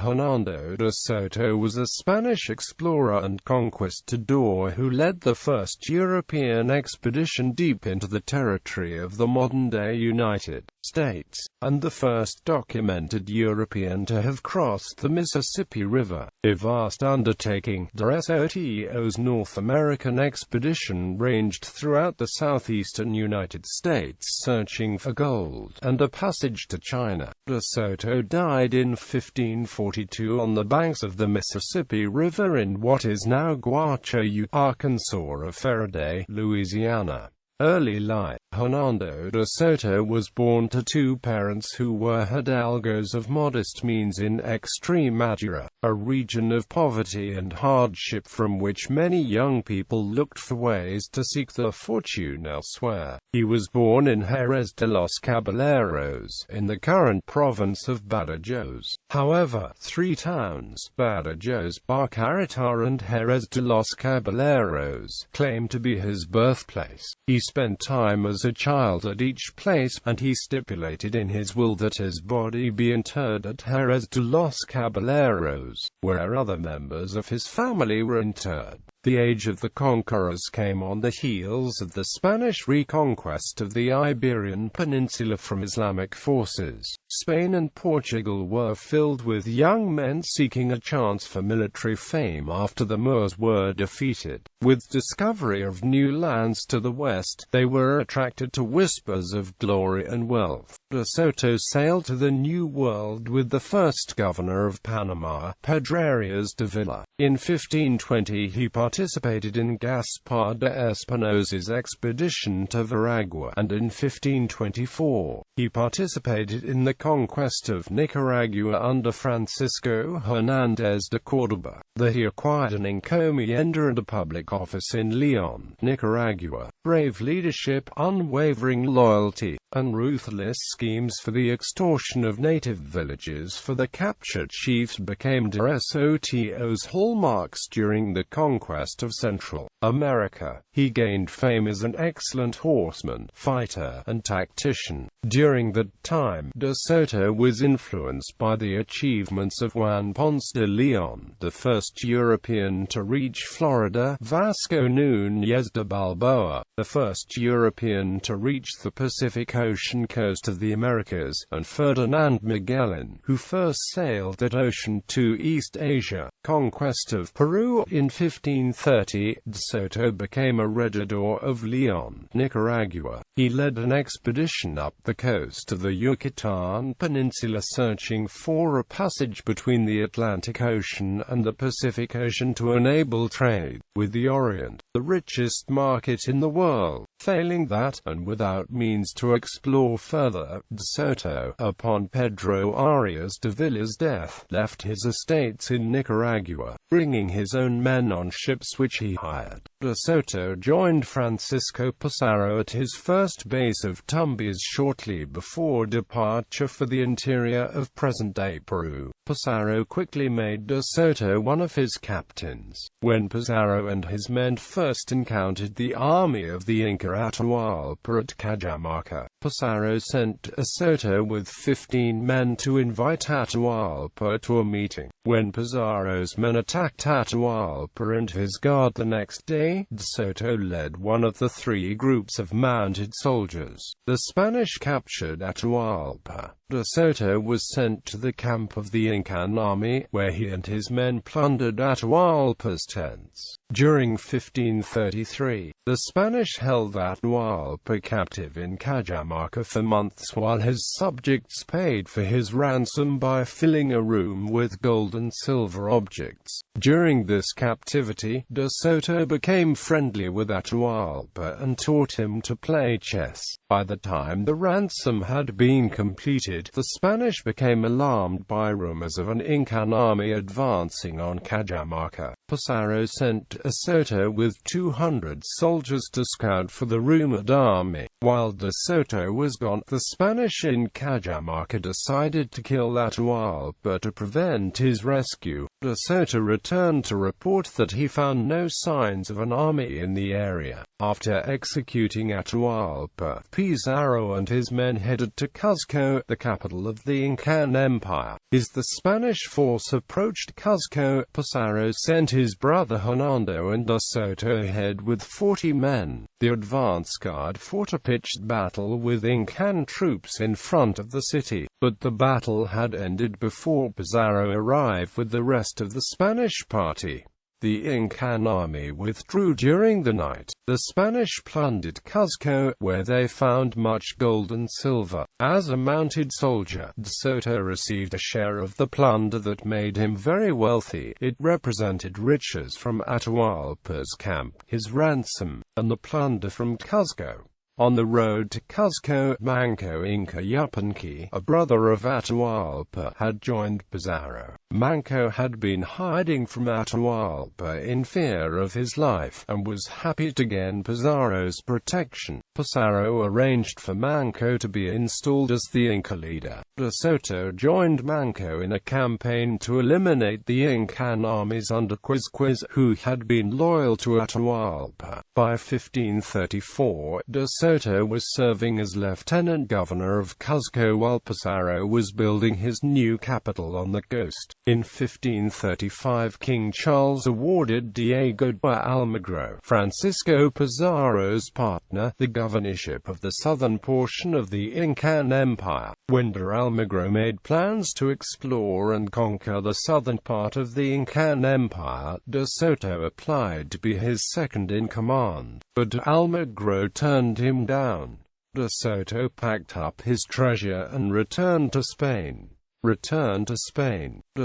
Hernando de Soto was a Spanish explorer and conquistador who led the first European expedition deep into the territory of the modern-day United States, and the first documented European to have crossed the Mississippi River. A vast undertaking, de Soto's North American expedition ranged throughout the southeastern United States searching for gold and a passage to China. De Soto died in 1542 on the banks of the Mississippi River in what is now Guachoya, Arkansas of Ferriday, Louisiana. Early life. Hernando de Soto was born to two parents who were hidalgos of modest means in Extremadura, a region of poverty and hardship from which many young people looked for ways to seek their fortune elsewhere. He was born in Jerez de los Caballeros, in the current province of Badajoz. However, three towns, Badajoz, Barcarata and Jerez de los Caballeros, claim to be his birthplace. He spent time as a child at each place, and he stipulated in his will that his body be interred at Jerez de los Caballeros, where other members of his family were interred. The age of the conquerors came on the heels of the Spanish reconquest of the Iberian Peninsula from Islamic forces. Spain and Portugal were filled with young men seeking a chance for military fame after the Moors were defeated. With discovery of new lands to the west, they were attracted to whispers of glory and wealth. De Soto sailed to the New World with the first governor of Panama, Pedro Arias de Villa. In 1520 he participated in Gaspar de Espinosa's expedition to Veragua, and in 1524, he participated in the conquest of Nicaragua under Francisco Hernandez de Córdoba. There he acquired an encomienda and a public office in Leon, Nicaragua. Brave leadership, unwavering loyalty, and ruthless schemes for the extortion of native villages for the captured chiefs became de Soto's hallmarks during the conquest of Central America. He gained fame as an excellent horseman, fighter, and tactician. During that time, de Soto was influenced by the achievements of Juan Ponce de Leon, the first European to reach Florida, Vasco Núñez de Balboa, the first European to reach the Pacific Ocean coast of the Americas, and Ferdinand Magellan, who first sailed that ocean to East Asia. Conquest of Peru. In 1530, de Soto became a regidor of Leon, Nicaragua. He led an expedition up the coast of the Yucatan Peninsula searching for a passage between the Atlantic Ocean and the Pacific Ocean to enable trade with the Orient, the richest market in the world. Failing that, and without means to explore further, de Soto, upon Pedro Arias de Villa's death, left his estates in Nicaragua, bringing his own men on ships which he hired. De Soto joined Francisco Pizarro at his first base of Tumbes shortly before departure for the interior of present-day Peru. Pizarro quickly made de Soto one of his captains. When Pizarro and his men first encountered the army of the Inca Atahualpa at Cajamarca, Pizarro sent de Soto with 15 men to invite Atahualpa to a meeting. When Pizarro's men attacked Atahualpa and his guard the next day, de Soto led one of the three groups of mounted soldiers. The Spanish captured Atahualpa. De Soto was sent to the camp of the Incan army, where he and his men plundered Atahualpa's tents. During 1533, the Spanish held Atahualpa captive in Cajamarca for months while his subjects paid for his ransom by filling a room with gold and silver objects. During this captivity, de Soto became friendly with Atahualpa and taught him to play chess. By the time the ransom had been completed, the Spanish became alarmed by rumors of an Incan army advancing on Cajamarca. Pizarro sent de Soto with 200 soldiers to scout for the rumored army. While de Soto was gone, the Spanish in Cajamarca decided to kill Atahualpa to prevent his rescue. De De Soto returned to report that he found no signs of an army in the area. After executing Atahualpa, Pizarro and his men headed to Cuzco, the capital of the Incan Empire. As the Spanish force approached Cuzco, Pizarro sent his brother Hernando and De Soto ahead with 40 men. The advance guard fought a pitched battle with Incan troops in front of the city, but the battle had ended before Pizarro arrived with the rest of the Spanish party. The Incan army withdrew during the night. The Spanish plundered Cuzco, where they found much gold and silver. As a mounted soldier, De Soto received a share of the plunder that made him very wealthy. It represented riches from Atahualpa's camp, his ransom, and the plunder from Cuzco. On the road to Cuzco, Manco Inca Yupanqui, a brother of Atahualpa, had joined Pizarro. Manco had been hiding from Atahualpa in fear of his life, and was happy to gain Pizarro's protection. Pizarro arranged for Manco to be installed as the Inca leader. De Soto joined Manco in a campaign to eliminate the Incan armies under Quizquiz, who had been loyal to Atahualpa. By 1534, De Soto was serving as lieutenant governor of Cuzco while Pizarro was building his new capital on the coast. In 1535, King Charles awarded Diego de Almagro, Francisco Pizarro's partner, the governorship of the southern portion of the Incan Empire. When de Almagro made plans to explore and conquer the southern part of the Incan Empire, De Soto applied to be his second-in-command, but de Almagro turned him down. De Soto packed up his treasure and returned to Spain. De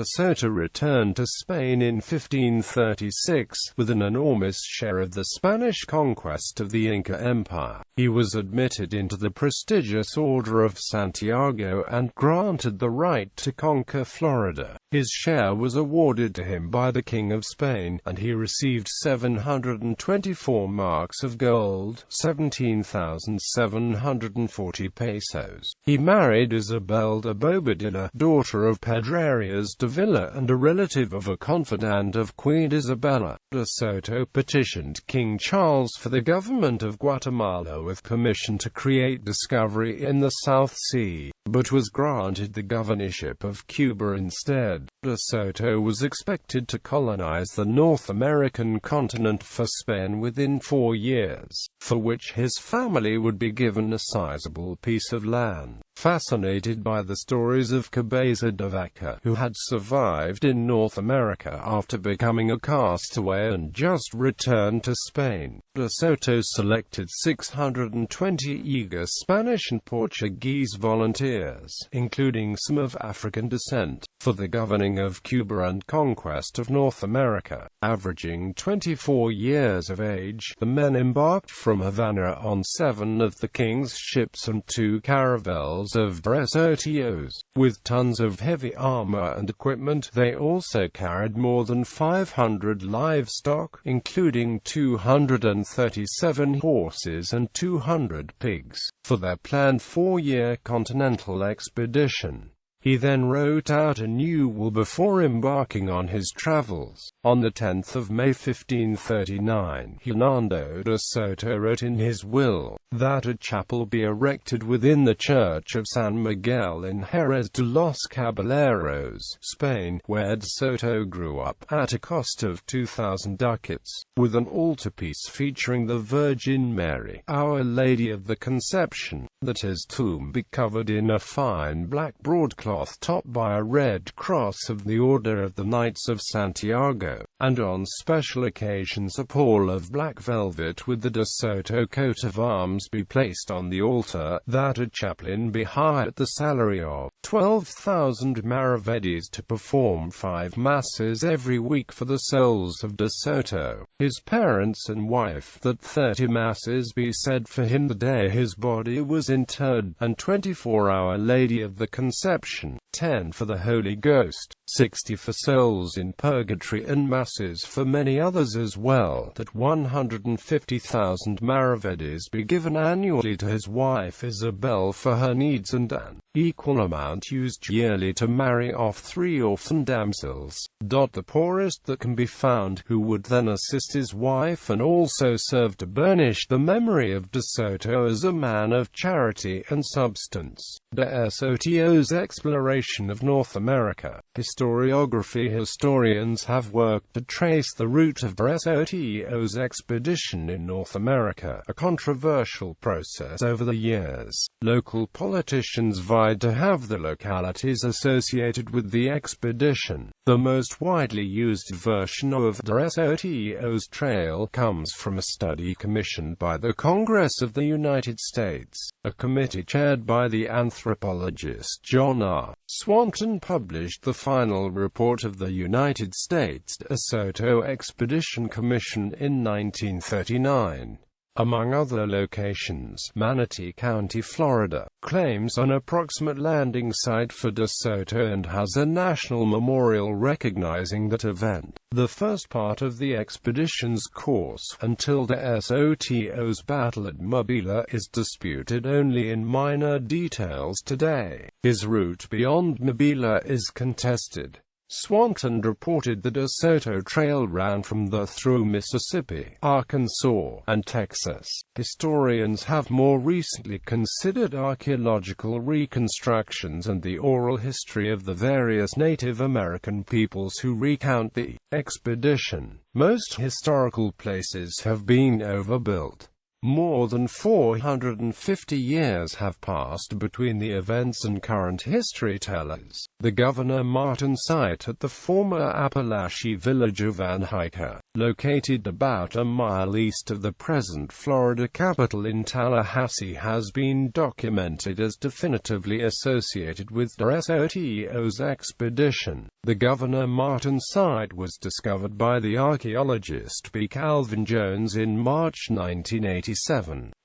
Soto returned to Spain in 1536, with an enormous share of the Spanish conquest of the Inca Empire. He was admitted into the prestigious Order of Santiago and granted the right to conquer Florida. His share was awarded to him by the King of Spain, and he received 724 marks of gold, 17,740 pesos. He married Isabel de Bobadilla, daughter of Pedrarias de Villa and a relative of a confidant of Queen Isabella. De Soto petitioned King Charles for the government of Guatemala with permission to create discovery in the South Sea, but was granted the governorship of Cuba instead. De Soto was expected to colonize the North American continent for Spain within 4 years, for which his family would be given a sizable piece of land. Fascinated by the stories of Cabeza de Vaca, who had survived in North America after becoming a castaway and just returned to Spain, De Soto selected 620 eager Spanish and Portuguese volunteers, including some of African descent, for the governing of Cuba and conquest of North America. Averaging 24 years of age, the men embarked from Havana on 7 of the king's ships and 2 caravels of resorteos. With tons of heavy armor and equipment, they also carried more than 500 livestock, including 237 horses and 200 pigs, for their planned 4-year continental expedition. He then wrote out a new will before embarking on his travels. On the 10th of May 1539, Hernando de Soto wrote in his will that a chapel be erected within the church of San Miguel in Jerez de los Caballeros, Spain, where de Soto grew up, at a cost of 2,000 ducats, with an altarpiece featuring the Virgin Mary, Our Lady of the Conception, that his tomb be covered in a fine black broadcloth topped by a red cross of the Order of the Knights of Santiago, and on special occasions a pall of black velvet with the De Soto coat of arms be placed on the altar, that a chaplain be hired at the salary of 12,000 maravedis to perform 5 masses every week for the souls of De Soto, his parents and wife, that 30 masses be said for him the day his body was interred, and 24 Our Lady of the Conception, 10 for the Holy Ghost, 60 for souls in purgatory, and masses for many others as well, that 150,000 maravedis be given annually to his wife Isabel for her needs, and an equal amount used yearly to marry off 3 orphan damsels, the poorest that can be found, who would then assist his wife and also serve to burnish the memory of De Soto as a man of charity and substance. De Soto's exploration of North America. Historians have worked to trace the route of De Soto's expedition in North America, a controversial process over the years. Local politicians vied to have the localities associated with the expedition. The most widely used version of De Soto's trail comes from a study commissioned by the Congress of the United States. A committee chaired by the anthropologist John R. Swanton published the final report of the United States De Soto Expedition Commission in 1939. Among other locations, Manatee County, Florida, claims an approximate landing site for De Soto and has a national memorial recognizing that event. The first part of the expedition's course, until De Soto's battle at Mobile, is disputed only in minor details today. His route beyond Mobile is contested. Swanton reported the De Soto Trail ran from through Mississippi, Arkansas, and Texas. Historians have more recently considered archaeological reconstructions and the oral history of the various Native American peoples who recount the expedition. Most historical places have been overbuilt. More than 450 years have passed between the events and current history tellers. The Governor Martin site at the former Appalachee village of Van Hyke, located about a mile east of the present Florida capital in Tallahassee, has been documented as definitively associated with De Soto's expedition. The Governor Martin site was discovered by the archaeologist B. Calvin Jones in March 1987.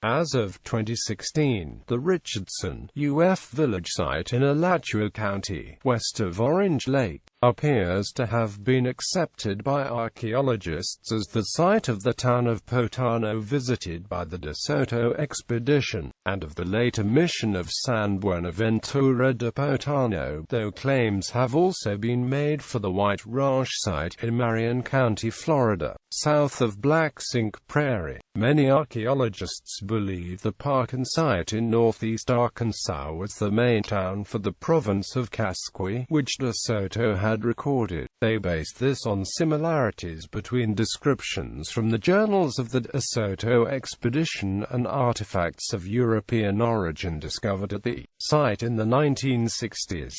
As of 2016, the Richardson, UF village site in Alachua County, west of Orange Lake, appears to have been accepted by archaeologists as the site of the town of Potano visited by the De Soto expedition, and of the later mission of San Buenaventura de Potano, though claims have also been made for the White Ranch site in Marion County, Florida, south of Black Sink Prairie. Many archaeologists believe the Parkin site in northeast Arkansas was the main town for the province of Casqui, which De Soto had recorded. They based this on similarities between descriptions from the journals of the De Soto expedition and artifacts of European origin discovered at the site in the 1960s.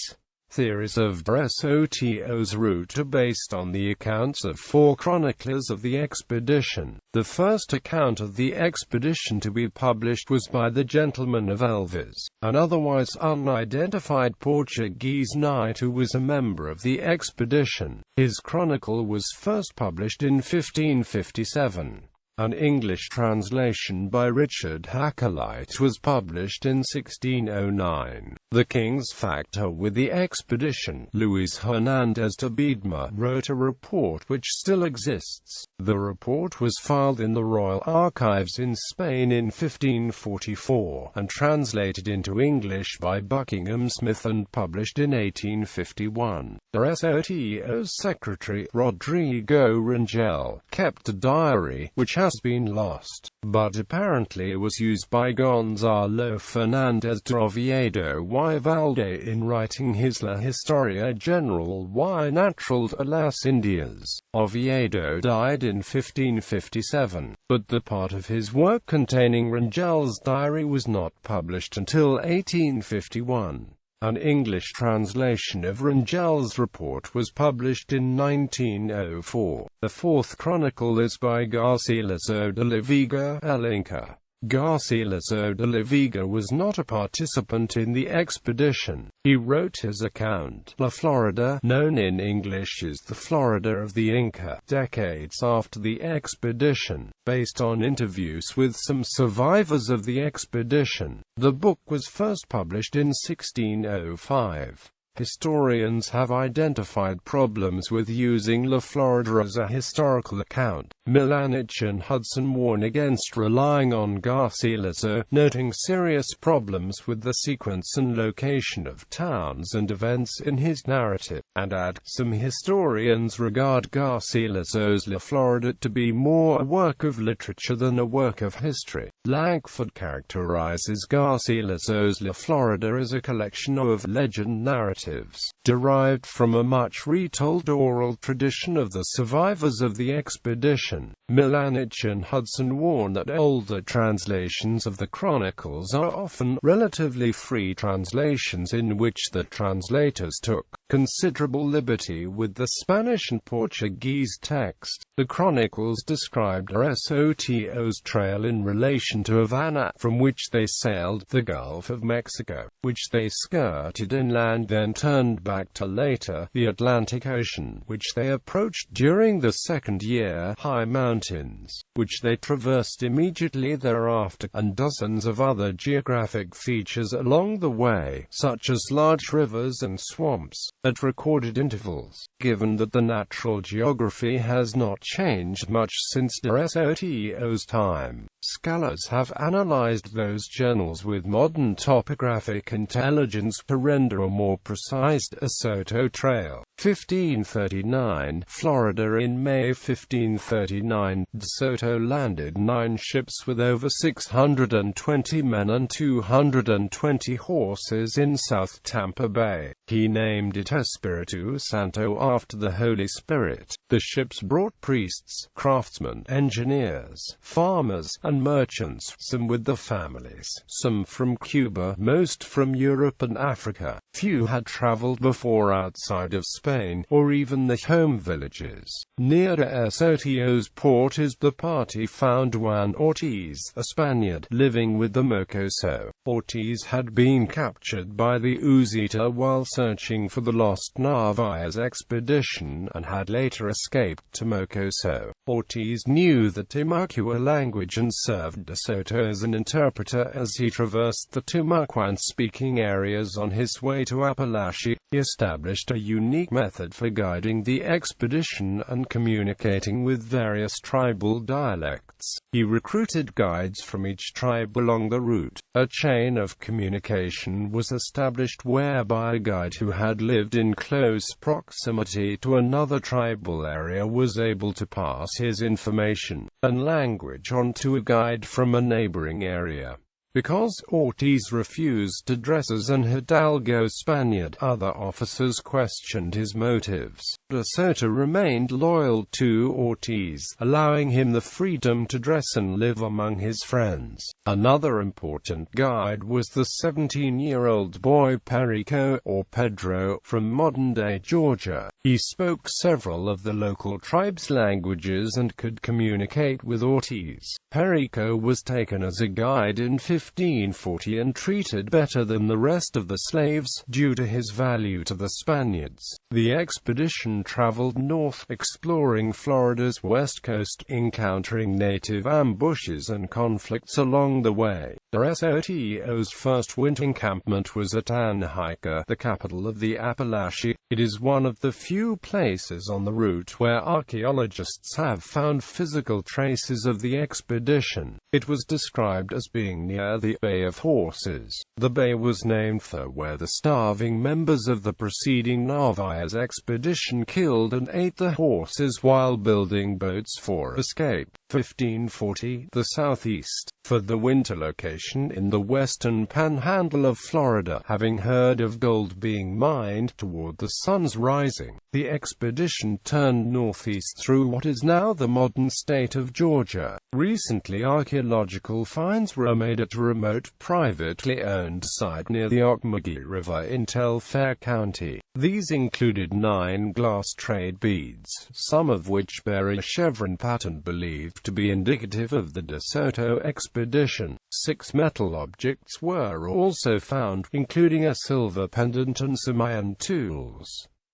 Theories of De Soto's route are based on the accounts of 4 chroniclers of the expedition. The first account of the expedition to be published was by the Gentleman of Elvas, an otherwise unidentified Portuguese knight who was a member of the expedition. His chronicle was first published in 1557. An English translation by Richard Hakluyt was published in 1609. The king's factor with the expedition, Luis Hernandez de Biedma, wrote a report which still exists. The report was filed in the Royal Archives in Spain in 1544, and translated into English by Buckingham Smith and published in 1851. De Soto's secretary, Rodrigo Rangel, kept a diary, which has been lost, but apparently was used by Gonzalo Fernandez de Oviedo y Valde in writing his La Historia General y Natural de las Indias. Oviedo died in 1557, but the part of his work containing Rangel's diary was not published until 1851. An English translation of Rangel's report was published in 1904. The fourth chronicle is by Garcilaso de la Vega el Inca. Garcilaso de la Vega was not a participant in the expedition. He wrote his account, La Florida, known in English as the Florida of the Inca, decades after the expedition, based on interviews with some survivors of the expedition. The book was first published in 1605. Historians have identified problems with using La Florida as a historical account. Milanich and Hudson warn against relying on Garcilaso, noting serious problems with the sequence and location of towns and events in his narrative, and add, some historians regard Garcilaso's La Florida to be more a work of literature than a work of history. Langford characterizes Garcilaso's La Florida as a collection of legend narratives, derived from a much retold oral tradition of the survivors of the expedition. Milanich and Hudson warn that older translations of the chronicles are often relatively free translations in which the translators took considerable liberty with the Spanish and Portuguese text. The chronicles described De Soto's trail in relation to Havana, from which they sailed, the Gulf of Mexico, which they skirted inland, then turned back to later, the Atlantic Ocean, which they approached during the second year, high mountains, which they traversed immediately thereafter, and dozens of other geographic features along the way, such as large rivers and swamps, at recorded intervals. Given that the natural geography has not changed much since De Soto's time, scholars have analyzed those journals with modern topographic intelligence to render a more precise De Soto trail. 1539, Florida. In May 1539, De Soto landed 9 ships with over 620 men and 220 horses in South Tampa Bay. He named it Espiritu Santo after the Holy Spirit. The ships brought priests, craftsmen, engineers, farmers, and merchants, some with their families, some from Cuba, most from Europe and Africa. Few had traveled before outside of Spain, or even the home villages. Near De Soto's port is the party found Juan Ortiz, a Spaniard, living with the Mocoso. Ortiz had been captured by the Uzita while searching for the lost Narvaez expedition, and had later escaped to Mocoso. Ortiz knew the Timucua language and served De Soto as an interpreter as he traversed the Timucuan-speaking areas on his way to Appalachia. He established a unique method for guiding the expedition and communicating with various tribal dialects. He recruited guides from each tribe along the route. A chain of communication was established whereby a guide who had lived in close proximity to another tribal area was able to pass his information and language on to a guide from a neighboring area. Because Ortiz refused to dress as an Hidalgo Spaniard, other officers questioned his motives. De Soto remained loyal to Ortiz, allowing him the freedom to dress and live among his friends. Another important guide was the 17-year-old boy Perico, or Pedro, from modern-day Georgia. He spoke several of the local tribes' languages and could communicate with Ortiz. Perico was taken as a guide in 1540 and treated better than the rest of the slaves, due to his value to the Spaniards. The expedition traveled north, exploring Florida's west coast, encountering native ambushes and conflicts along the way. De Soto's first winter encampment was at Anheuser, the capital of the Appalachia. It is one of the few places on the route where archaeologists have found physical traces of the expedition. It was described as being near the Bay of Horses. The bay was named for where the starving members of the preceding Narvaez expedition killed and ate the horses while building boats for escape. 1540, the southeast, for the winter location in the western panhandle of Florida. Having heard of gold being mined toward the sun's rising, the expedition turned northeast through what is now the modern state of Georgia. Recently, archaeological finds were made at a remote, privately owned site near the Ocmulgee River in Telfair County. These included 9 glass trade beads, some of which bear a chevron pattern believed to be indicative of the De Soto expedition. 6 metal objects were also found, including a silver pendant and some iron tools.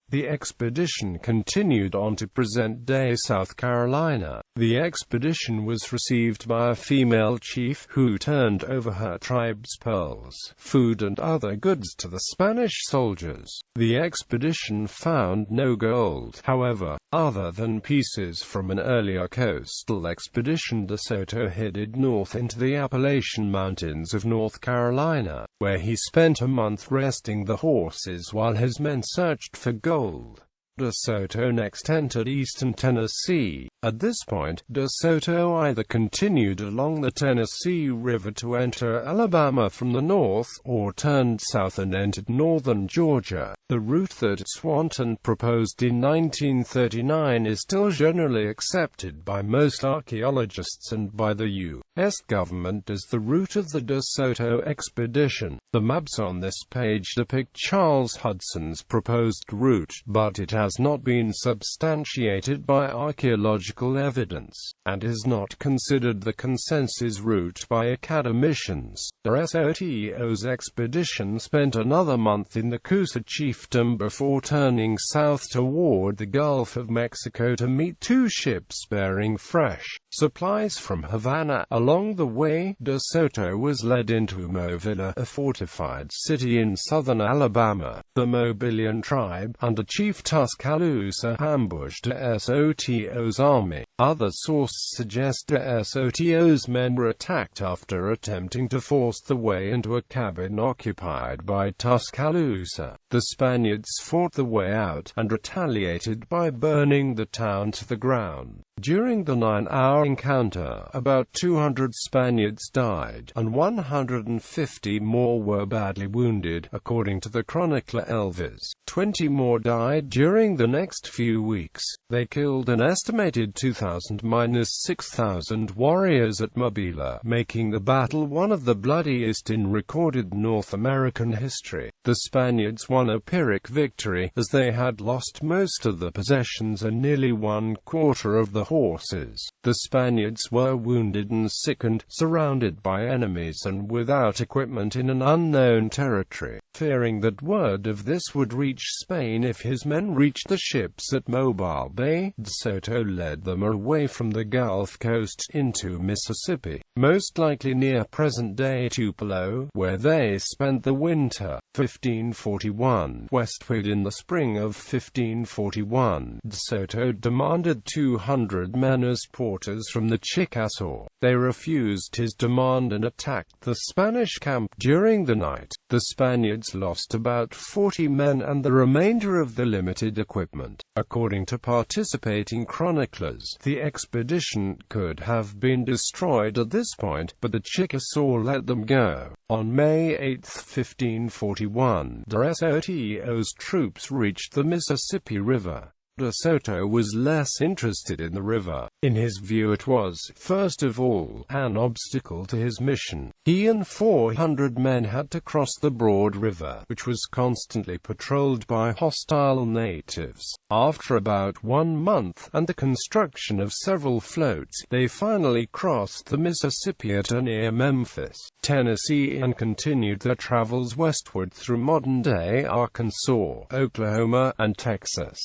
The expedition continued on to present-day South Carolina. The expedition was received by a female chief, who turned over her tribe's pearls, food and other goods to the Spanish soldiers. The expedition found no gold, however, other than pieces from an earlier coastal expedition. De Soto headed north into the Appalachian Mountains of North Carolina, where he spent a month resting the horses while his men searched for gold. De Soto next entered eastern Tennessee. At this point, De Soto either continued along the Tennessee River to enter Alabama from the north, or turned south and entered northern Georgia. The route that Swanton proposed in 1939 is still generally accepted by most archaeologists and by the U.S. government as the route of the De Soto expedition. The maps on this page depict Charles Hudson's proposed route, but it has not been substantiated by archaeological evidence, and is not considered the consensus route by academicians. De Soto's expedition spent another month in the Coosa Chiefdom before turning south toward the Gulf of Mexico to meet two ships bearing fresh supplies from Havana. Along the way, De Soto was led into Mobile, a fortified city in southern Alabama. The Mobilian tribe, under Chief Tuscaloosa, ambushed De Soto's army. Other sources suggest De Soto's men were attacked after attempting to force the way into a cabin occupied by Tuscaloosa. The Spaniards fought the way out, and retaliated by burning the town to the ground. During the 9-hour encounter, about 200 Spaniards died, and 150 more were badly wounded, according to the chronicler Elvis. 20 more died during the next few weeks. They killed an estimated 2,000–6,000 warriors at Mobile, making the battle one of the bloodiest in recorded North American history. The Spaniards won a Pyrrhic victory, as they had lost most of the possessions and nearly 1/4 of the horses. The Spaniards were wounded and sickened, surrounded by enemies and without equipment in an unknown territory. Fearing that word of this would reach Spain if his men reached the ships at Mobile Bay, De Soto led them away from the Gulf Coast into Mississippi, most likely near present-day Tupelo, where they spent the winter. 1541. Westward in the spring of 1541, De Soto demanded 200 men as porters from the Chickasaw. They refused his demand and attacked the Spanish camp during the night. The Spaniards lost about 40 men and the remainder of the limited equipment. According to participating chroniclers, the expedition could have been destroyed at this point, but the Chickasaw let them go. On May 8, 1541, De Soto's troops reached the Mississippi River. De Soto was less interested in the river. In his view, it was, first of all, an obstacle to his mission. He and 400 men had to cross the broad river, which was constantly patrolled by hostile natives. After about 1 month, and the construction of several floats, they finally crossed the Mississippi at or near Memphis, Tennessee, and continued their travels westward through modern-day Arkansas, Oklahoma, and Texas.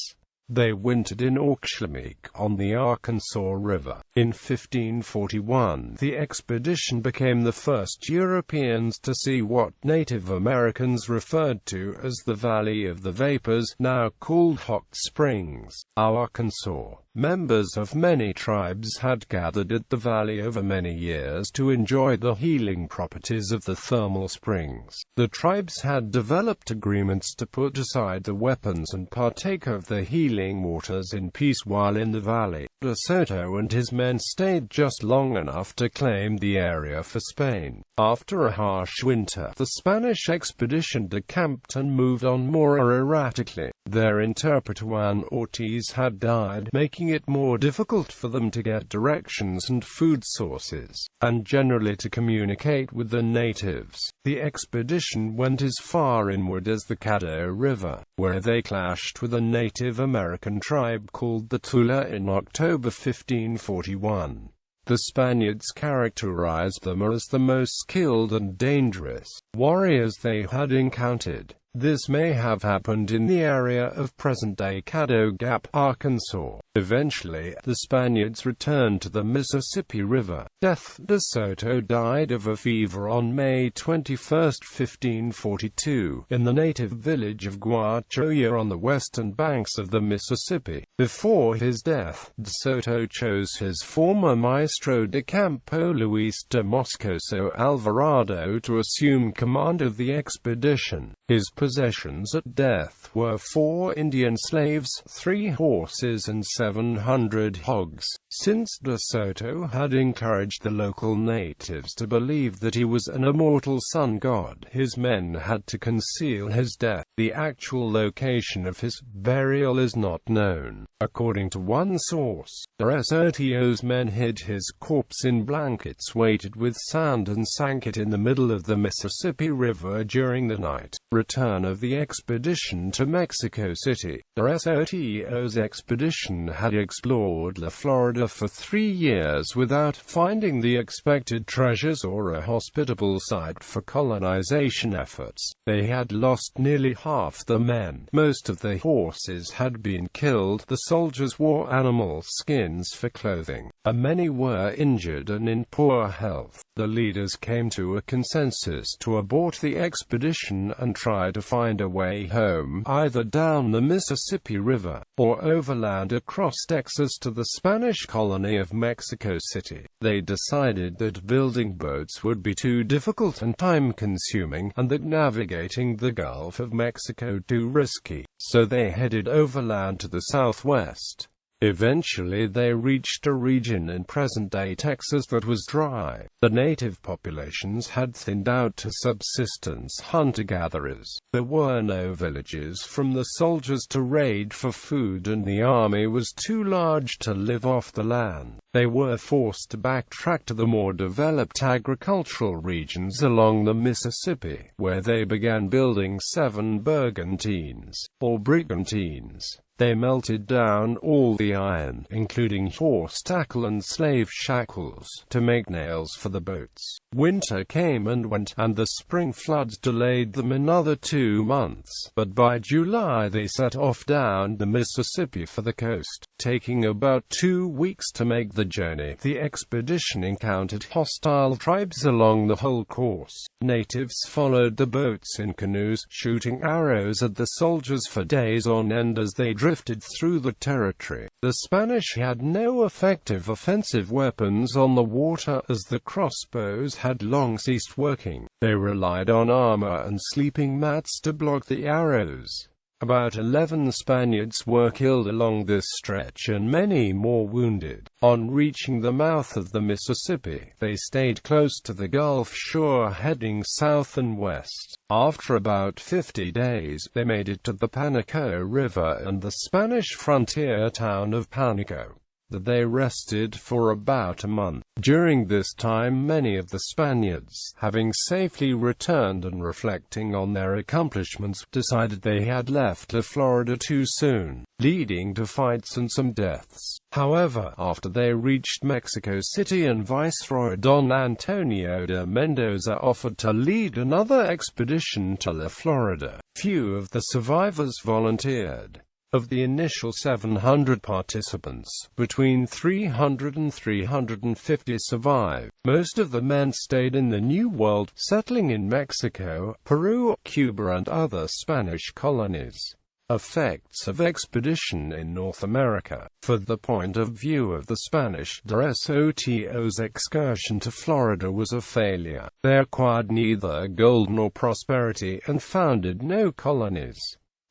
They wintered in Auchlameek, on the Arkansas River. In 1541, the expedition became the first Europeans to see what Native Americans referred to as the Valley of the Vapors, now called Hot Springs, Arkansas. Members of many tribes had gathered at the valley over many years to enjoy the healing properties of the thermal springs. The tribes had developed agreements to put aside the weapons and partake of the healing waters in peace while in the valley. De Soto and his men stayed just long enough to claim the area for Spain. After a harsh winter, the Spanish expedition decamped and moved on more erratically. Their interpreter Juan Ortiz had died, making it more difficult for them to get directions and food sources, and generally to communicate with the natives. The expedition went as far inward as the Caddo River, where they clashed with a Native American tribe called the Tula in October 1541. The Spaniards characterized them as the most skilled and dangerous warriors they had encountered. This may have happened in the area of present-day Caddo Gap, Arkansas. Eventually, the Spaniards returned to the Mississippi River. De Soto died of a fever on May 21, 1542, in the native village of Guachoya on the western banks of the Mississippi. Before his death, De Soto chose his former maestro de campo Luis de Moscoso Alvarado to assume command of the expedition. His possessions at death were 4 Indian slaves, 3 horses and 700 hogs. Since De Soto had encouraged the local natives to believe that he was an immortal sun god, his men had to conceal his death. The actual location of his burial is not known. According to one source, De Soto's men hid his corpse in blankets weighted with sand and sank it in the middle of the Mississippi River during the night. Return of the expedition to Mexico City. De Soto's expedition had explored Florida for 3 years without finding the expected treasures or a hospitable site for colonization efforts. They had lost nearly half the men. Most of the horses had been killed. The soldiers wore animal skins for clothing, and many were injured and in poor health. The leaders came to a consensus to abort the expedition and try to find a way home, either down the Mississippi River, or overland across Texas to the Spanish colony of Mexico City. They decided that building boats would be too difficult and time-consuming, and that navigating the Gulf of Mexico too risky, so they headed overland to the southwest. Eventually they reached a region in present-day Texas that was dry. The native populations had thinned out to subsistence hunter-gatherers. There were no villages from the soldiers to raid for food, and the army was too large to live off the land. They were forced to backtrack to the more developed agricultural regions along the Mississippi, where they began building 7 brigantines, or brigantines. They melted down all the iron, including horse tackle and slave shackles, to make nails for the boats. Winter came and went, and the spring floods delayed them another 2 months, but by July they set off down the Mississippi for the coast. Taking about 2 weeks to make the journey, the expedition encountered hostile tribes along the whole course. Natives followed the boats in canoes, shooting arrows at the soldiers for days on end as they drifted through the territory. The Spanish had no effective offensive weapons on the water, as the crossbows had long ceased working. They relied on armor and sleeping mats to block the arrows. About 11 Spaniards were killed along this stretch and many more wounded. On reaching the mouth of the Mississippi, they stayed close to the Gulf shore, heading south and west. After about 50 days, they made it to the Panico River and the Spanish frontier town of Panico. They rested for about a month. During this time, many of the Spaniards, having safely returned and reflecting on their accomplishments, decided they had left Florida too soon, leading to fights and some deaths. However, after they reached Mexico City and Viceroy Don Antonio de Mendoza offered to lead another expedition to Florida, few of the survivors volunteered. Of the initial 700 participants, between 300 and 350 survived. Most of the men stayed in the New World, settling in Mexico, Peru, Cuba and other Spanish colonies. Effects of expedition in North America. For the point of view of the Spanish, De Soto's excursion to Florida was a failure. They acquired neither gold nor prosperity, and founded no colonies.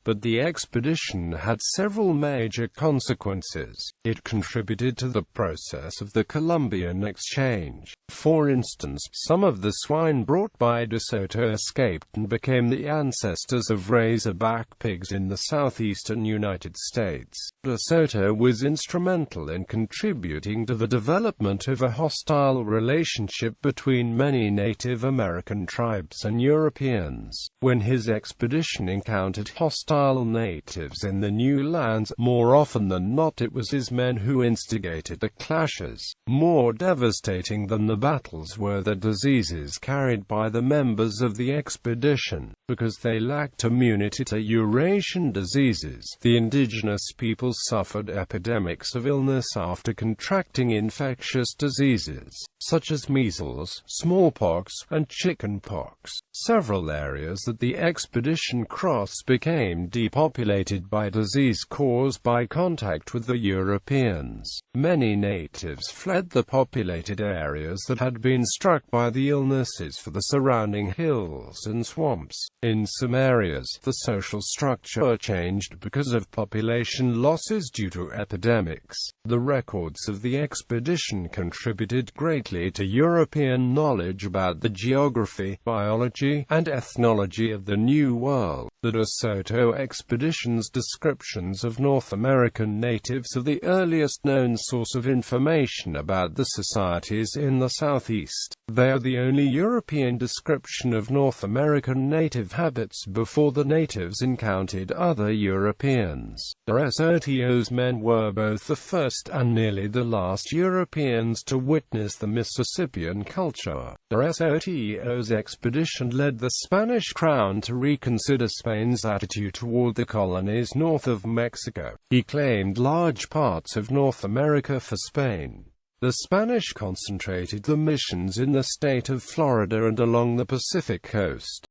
But the expedition had several major consequences. It contributed to the process of the Columbian Exchange. For instance, some of the swine brought by De Soto escaped and became the ancestors of razorback pigs in the southeastern United States. De Soto was instrumental in contributing to the development of a hostile relationship between many Native American tribes and Europeans. When his expedition encountered hostile natives in the new lands, more often than not it was his men who instigated the clashes. More devastating than the battles were the diseases carried by the members of the expedition. Because they lacked immunity to Eurasian diseases, the indigenous peoples suffered epidemics of illness after contracting infectious diseases, such as measles, smallpox, and chickenpox. Several areas that the expedition crossed became depopulated by disease caused by contact with the Europeans. Many natives fled the populated areas that had been struck by the illnesses for the surrounding hills and swamps. In some areas, the social structure changed because of population losses due to epidemics. The records of the expedition contributed greatly to European knowledge about the geography, biology, and ethnology of the New World. The De Soto expedition's descriptions of North American natives are the earliest known source of information about the societies in the Southeast. They are the only European description of North American native habits before the natives encountered other Europeans. De Soto's men were both the first and nearly the last Europeans to witness the Mississippian culture. De Soto's expedition led the Spanish crown to reconsider Spain's attitude toward the colonies north of Mexico. He claimed large parts of North America for Spain. The Spanish concentrated the missions in the state of Florida and along the Pacific coast.